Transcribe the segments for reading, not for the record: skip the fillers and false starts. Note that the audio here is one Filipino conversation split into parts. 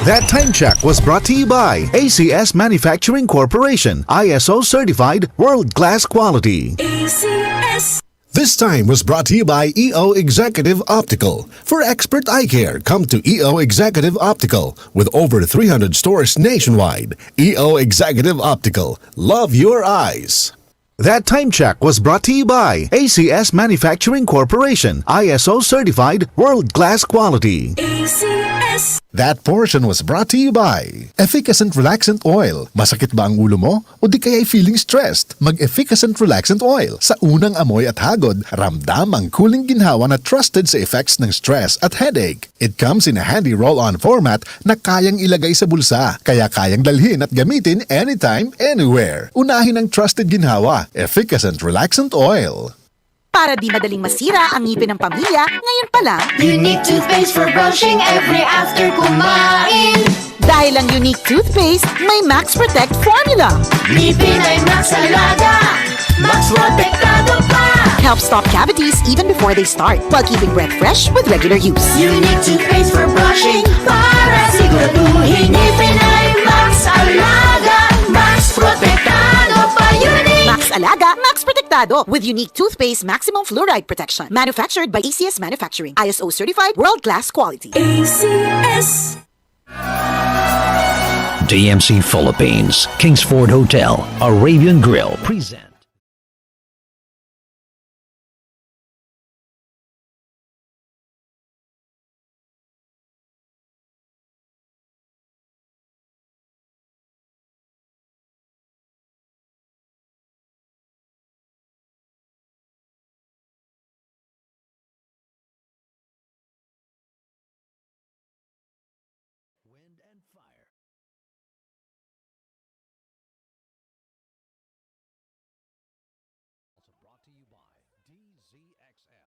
That time check was brought to you by ACS Manufacturing Corporation, ISO certified world-class quality. ACS. This time was brought to you by EO Executive Optical. For expert eye care, come to EO Executive Optical with over 300 stores nationwide. EO Executive Optical. Love your eyes. That time check was brought to you by ACS Manufacturing Corporation, ISO certified world-class quality. ACS. That portion was brought to you by Efficacent Relaxant Oil. Masakit ba ang ulo mo? O di kaya'y feeling stressed? Mag-Efficacent Relaxant Oil. Sa unang amoy at hagod, ramdam ang cooling ginhawa na trusted sa effects ng stress at headache. It comes in a handy roll-on format na kayang ilagay sa bulsa, kaya kayang dalhin at gamitin anytime, anywhere. Unahin ang trusted ginhawa, Efficacent Relaxant Oil. Para di madaling masira ang ngipin ng pamilya, ngayon pa lang, Unique toothpaste for brushing every after kumain. dahil ang unique toothpaste, may Max Protect formula. Ngipin ay Max Alaga, Max Protektado pa. Help stop cavities even before they start, while keeping breath fresh with regular use. Unique toothpaste for brushing para siguraduhin ngipin ay Max Alaga, Max Protektado pa. Unique. Max Alaga, Max Protectado with unique toothpaste maximum fluoride protection. Manufactured by ACS Manufacturing, ISO certified world-class quality. ACS. DMC Philippines, Kingsford Hotel, Arabian Grill present. Wind and Fire. Also brought to you by DZXL.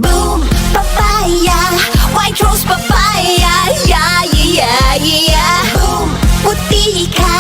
Boom, papaya, white rose papaya, yeah, yeah, yeah. Boom, puti ka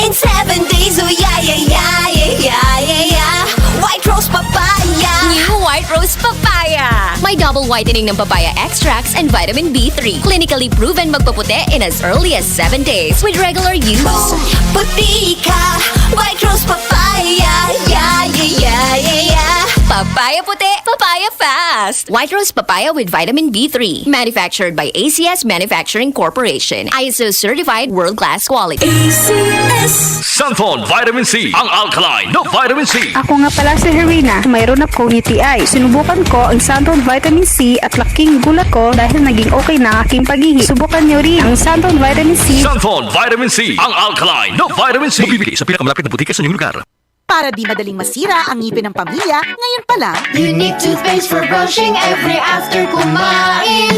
in 7 days, oh yeah, yeah, yeah, yeah, yeah, yeah. White rose papaya. New White Rose Papaya. May double whitening ng papaya extracts and vitamin B3. Clinically proven magpaputi in as early as 7 days with regular use. Boom, puti ka, white rose papaya, yeah, yeah, yeah, yeah, yeah. Papaya puti, papaya fast. White Rose Papaya with vitamin B3. Manufactured by ACS Manufacturing Corporation. ISO certified world-class quality. ACS. Sanfon Vitamin C, ang alkaline na vitamin C. Ako nga pala si Herina, mayroon akong UTI. Sinubukan ko ang Santon Vitamin C at laking gulat ko dahil naging okay na aking paghihi. Subukan niyo rin ang Santon Vitamin C. Sanfon Vitamin C, ang alkaline na vitamin C. Mabibili sa pinakamalapit na butika sa inyong lugar. Para di madaling masira ang ngipin ng pamilya, ngayon pa lang, Unique toothpaste for brushing every after kumain.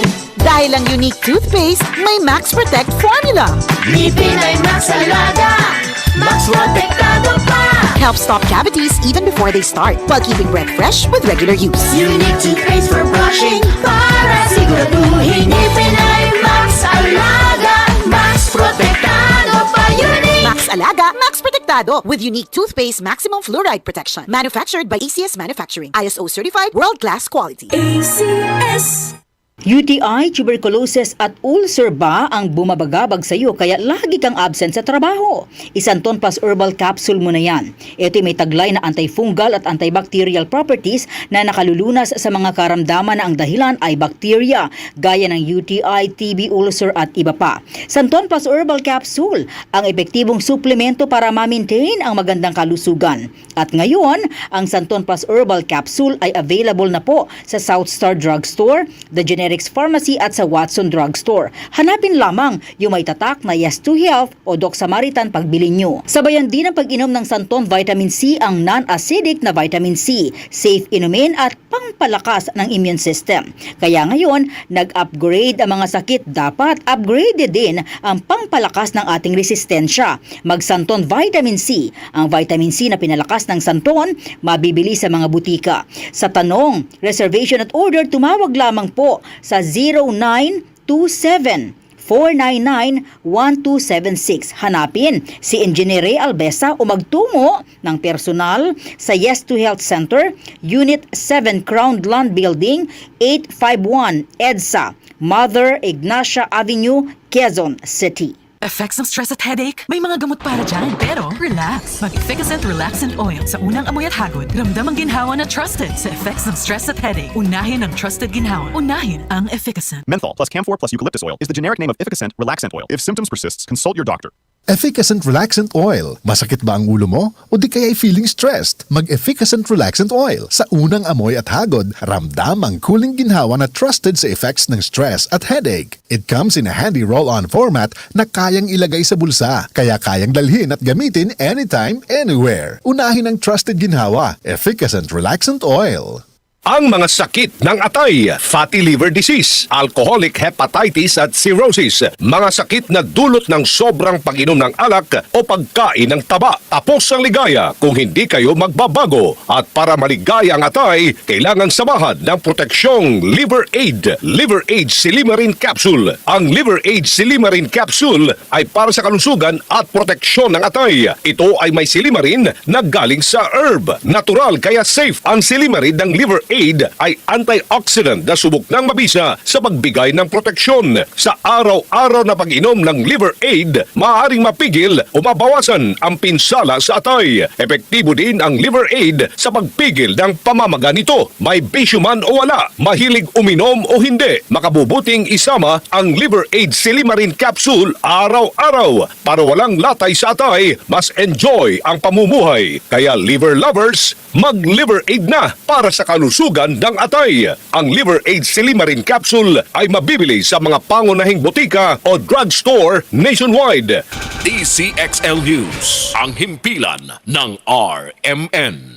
dahil ang unique toothpaste, may Max Protect formula. Ngipin ay Max Alaga, Max Protektado pa. Help stop cavities even before they start, while keeping breath fresh with regular use. Unique toothpaste for brushing para siguraduhin ngipin ay Max Alaga, Max Protektado pa. Unique. Max Alaga, Max Protectado with unique toothpaste maximum fluoride protection. Manufactured by ACS Manufacturing, ISO certified world-class quality. ACS. UTI, tuberculosis at ulcer ba ang bumabagabag sa iyo kaya lagi kang absent sa trabaho? Isanton Plus Herbal Capsule mo na yan. Ito'y may taglay na antifungal at antibacterial properties na nakalulunas sa mga karamdaman na ang dahilan ay bacteria, gaya ng UTI, TB, ulcer at iba pa. Santon Plus Herbal Capsule, ang epektibong suplemento para ma-maintain ang magandang kalusugan. At ngayon, ang Santon Plus Herbal Capsule ay available na po sa South Star Drugstore, The Generics Pharmacy at sa Watson Drugstore. Hanapin lamang yung may tatak na Yes to Health o Doc Samaritan pagbili nyo. Sabayan din ang pag-inom ng Santon Vitamin C, ang non-acidic na vitamin C, safe inumin at pangpalakas ng immune system. Kaya ngayon, nag-upgrade ang mga sakit, dapat upgraded din ang pangpalakas ng ating resistensya. Mag-Santon Vitamin C, ang vitamin C na pinalakas ng Santon, mabibili sa mga butika. Sa tanong, reservation at order, tumawag lamang po sa 0927 0917-499-1276. Hanapin si Engineer Ray Albesa o magtungo ng personal sa Yes to Health Center, Unit 7 Crown Land Building, 851 EDSA, Mother Ignacia Avenue, Quezon City. Effects ng stress at headache? May mga gamot para dyan. Pero, relax. Mag-Efficacent Relaxant Oil sa unang amoy at hagod. Ramdam ang ginhawa na trusted sa effects ng stress at headache. Unahin ang trusted ginhawa. Unahin ang Efficacent. Menthol plus Camphor plus eucalyptus oil is the generic name of Efficacent Relaxant Oil. If symptoms persists, consult your doctor. Efficacent Relaxant Oil. Masakit ba ang ulo mo? O di kaya'y feeling stressed? Mag-Efficacent Relaxant Oil. Sa unang amoy at hagod, ramdam ang cooling ginhawa na trusted sa effects ng stress at headache. It comes in a handy roll-on format na kayang ilagay sa bulsa, kaya kayang dalhin at gamitin anytime, anywhere. Unahin ang trusted ginhawa, Efficacent Relaxant Oil. Ang mga sakit ng atay, fatty liver disease, alcoholic hepatitis at cirrhosis, mga sakit na dulot ng sobrang pag-inom ng alak o pagkain ng taba. Tapos ang ligaya kung hindi kayo magbabago. At para maligaya ang atay, kailangan samahan ng proteksyong Liver Aid. Liver Aid Silimarin Capsule. Ang Liver Aid Silimarin Capsule ay para sa kalusugan at proteksyon ng atay. Ito ay may silimarin na galing sa herb. Natural kaya safe ang silimarin ng Liver Aid ay antioxidant na subok ng mabisa sa pagbigay ng proteksyon. Sa araw-araw na pag-inom ng Liver Aid, maaaring mapigil o mabawasan ang pinsala sa atay. Epektibo din ang Liver Aid sa pagpigil ng pamamaga nito. May bisyo man o wala, mahilig uminom o hindi, makabubuting isama ang Liver Aid Silimarin Capsule araw-araw. Para walang latay sa atay, mas enjoy ang pamumuhay. Kaya liver lovers, mag-Liver Aid na para sa kalusugan ng atay. Ang Liver Aid Silimarin Capsule ay mabibili sa mga pangunahing botika o drugstore nationwide. DCXL News, ang himpilan ng RMN.